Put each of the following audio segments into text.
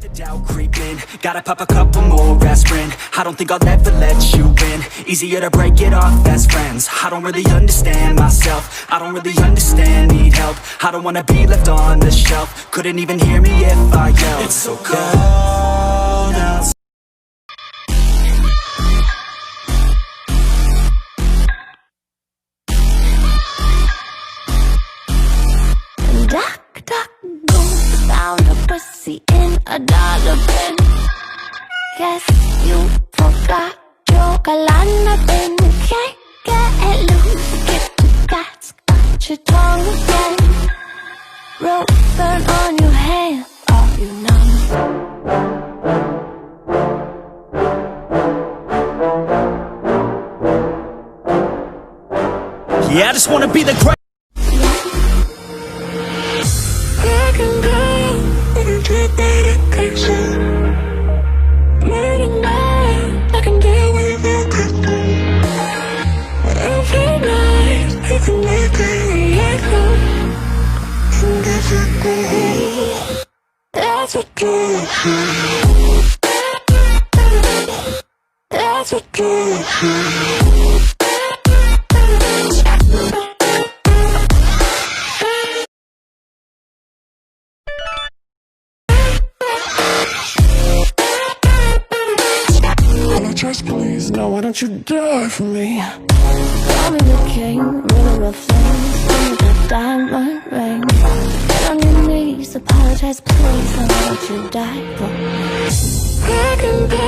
The doubt creep in, gotta pop a couple more aspirin. I don't think I'll ever let you in. Easier to break it off as friends. I don't really understand myself, I don't really understand, need help. I don't wanna be left on the shelf. Couldn't even hear me if I yelled. It's so cold outside. Duck, duck, goose, found a pussy in a dollar bin. Guess you forgot your galana bin. Can't get loose, get the guts, got your tongue again. Rope burn on your hand, are you numb? Yeah, I just wanna be the great. I can deal with it. Every night I can make it echo. And that's what good. That's what good. Just please, no, why don't you die for me? Call me the king, ruler of things. Give me that diamond ring. Get on your knees, apologize please. I why don't you die for me? I can go.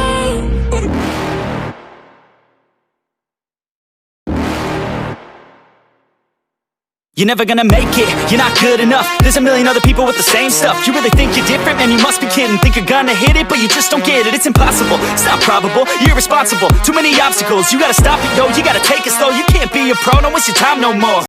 You're never gonna make it, you're not good enough. There's a million other people with the same stuff. You really think you're different? Man, you must be kidding. Think you're gonna hit it, but you just don't get it. It's impossible, it's not probable, you're irresponsible. Too many obstacles, you gotta stop it, yo. You gotta take it slow, you can't be a pro. Don't waste your time no more.